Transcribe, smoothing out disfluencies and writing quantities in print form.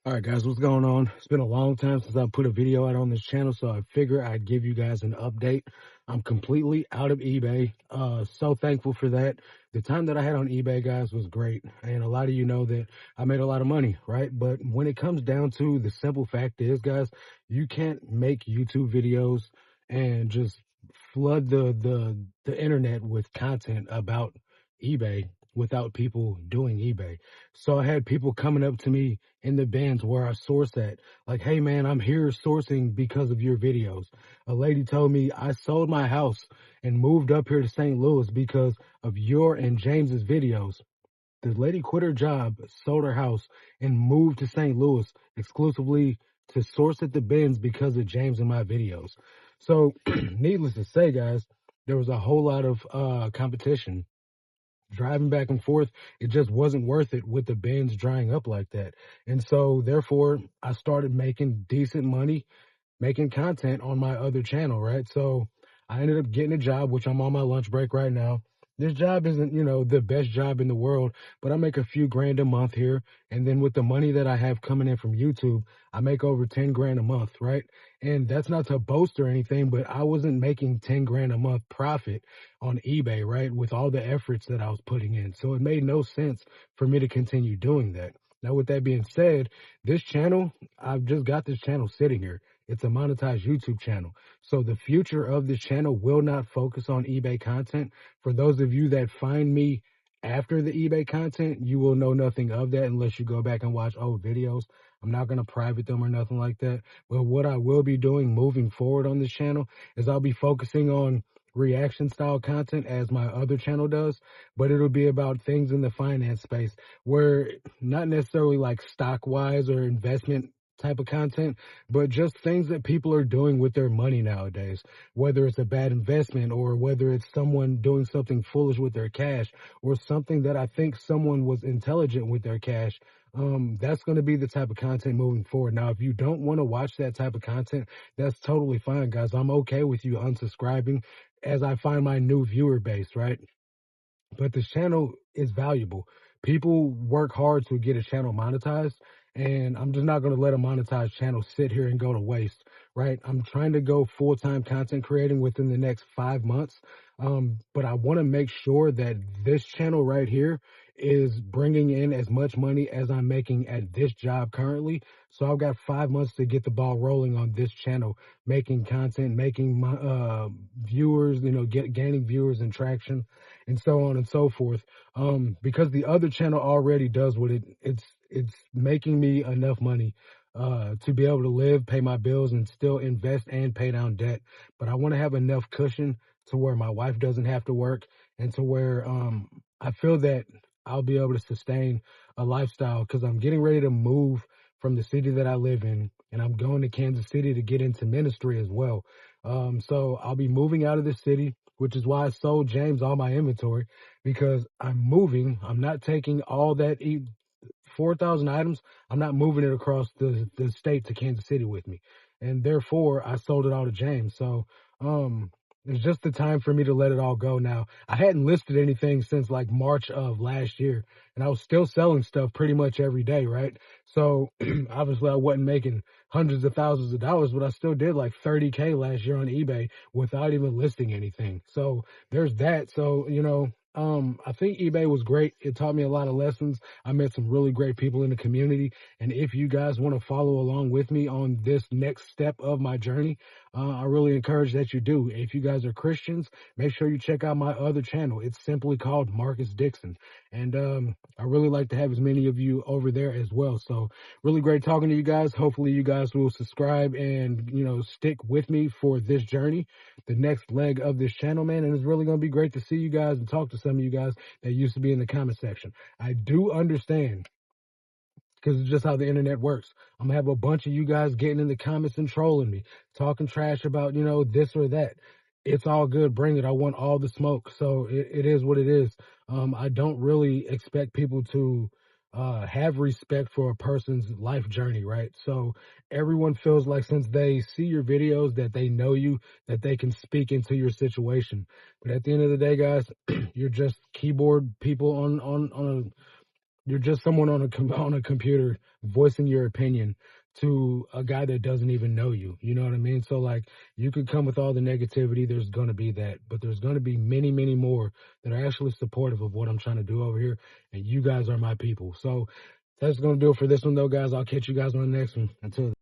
All right, guys, what's going on? It's been a long time since I put a video out on this channel, so I figure I'd give you guys an update. I'm completely out of eBay. So thankful for that. The time that I had on eBay, guys, was great. And a lot of you know that I made a lot of money, right? But when it comes down to the simple fact is, guys, you can't make YouTube videos and just flood the internet with content about eBay without people doing eBay. So I had people coming up to me in the bins where I source at. Like, hey man, I'm here sourcing because of your videos. A lady told me I sold my house and moved up here to St. Louis because of your and James's videos. The lady quit her job, sold her house, and moved to St. Louis exclusively to source at the bins because of James and my videos. So, needless to say, guys, there was a whole lot of competition driving back and forth. It just wasn't worth it with the bins drying up like that. And so therefore I started making decent money, making content on my other channel, right? So I ended up getting a job, which I'm on my lunch break right now. This job isn't, the best job in the world, but I make a few grand a month here. And then with the money that I have coming in from YouTube, I make over 10 grand a month, right? And that's not to boast or anything, but I wasn't making 10 grand a month profit on eBay, right? With all the efforts that I was putting in. So it made no sense for me to continue doing that. Now, with that being said, this channel, I've just got this channel sitting here. It's a monetized YouTube channel. So the future of this channel will not focus on eBay content. For those of you that find me after the eBay content, you will know nothing of that unless you go back and watch old videos. I'm not going to private them or nothing like that. But what I will be doing moving forward on this channel is I'll be focusing on reaction style content as my other channel does, but it'll be about things in the finance space where not necessarily like stock wise or investment type of content, but just things that people are doing with their money nowadays, whether it's a bad investment or whether it's someone doing something foolish with their cash or something that I think someone was intelligent with their cash. That's going to be the type of content moving forward. Now, if you don't want to watch that type of content, that's totally fine, guys. I'm okay with you unsubscribing as I find my new viewer base, right? But this channel is valuable. People work hard to get a channel monetized, and I'm just not going to let a monetized channel sit here and go to waste, right? I'm trying to go full-time content creating within the next 5 months, but I want to make sure that this channel right here is bringing in as much money as I'm making at this job currently. So I've got 5 months to get the ball rolling on this channel, making content, making my viewers, gaining viewers and traction, and so on and so forth. Because the other channel already does what it's making me enough money to be able to live, pay my bills, and still invest and pay down debt. But I want to have enough cushion to where my wife doesn't have to work, and to where I feel that I'll be able to sustain a lifestyle, because I'm getting ready to move from the city that I live in, and I'm going to Kansas City to get into ministry as well. So I'll be moving out of the city, which is why I sold James all my inventory, because I'm moving. I'm not taking all that 4,000 items. I'm not moving it across the state to Kansas City with me. And therefore, I sold it all to James. So, it's just the time for me to let it all go now. I hadn't listed anything since like March of last year, and I was still selling stuff pretty much every day, right? So obviously I wasn't making hundreds of thousands of dollars, but I still did like 30K last year on eBay without even listing anything. So there's that. So, I think eBay was great. It taught me a lot of lessons. I met some really great people in the community. And if you guys want to follow along with me on this next step of my journey, I really encourage that you do. If you guys are Christians, make sure you check out my other channel. It's simply called Marcus Dixon. And I really like to have as many of you over there as well. So really great talking to you guys. Hopefully you guys will subscribe and, stick with me for this journey, the next leg of this channel, man. And it's really going to be great to see you guys and talk to some of you guys that used to be in the comment section. I do understand, because it's just how the internet works. I'm gonna have a bunch of you guys getting in the comments and trolling me, talking trash about, this or that. It's all good. Bring it. I want all the smoke. So it is what it is. I don't really expect people to have respect for a person's life journey, right? So everyone feels like since they see your videos that they know you, that they can speak into your situation. But at the end of the day, guys, you're just keyboard people on You're just someone on a computer voicing your opinion to a guy that doesn't even know you. You know what I mean? So like, you could come with all the negativity. There's going to be that, but there's going to be many, many more that are actually supportive of what I'm trying to do over here. And you guys are my people. So that's going to do it for this one though, guys. I'll catch you guys on the next one. Until then.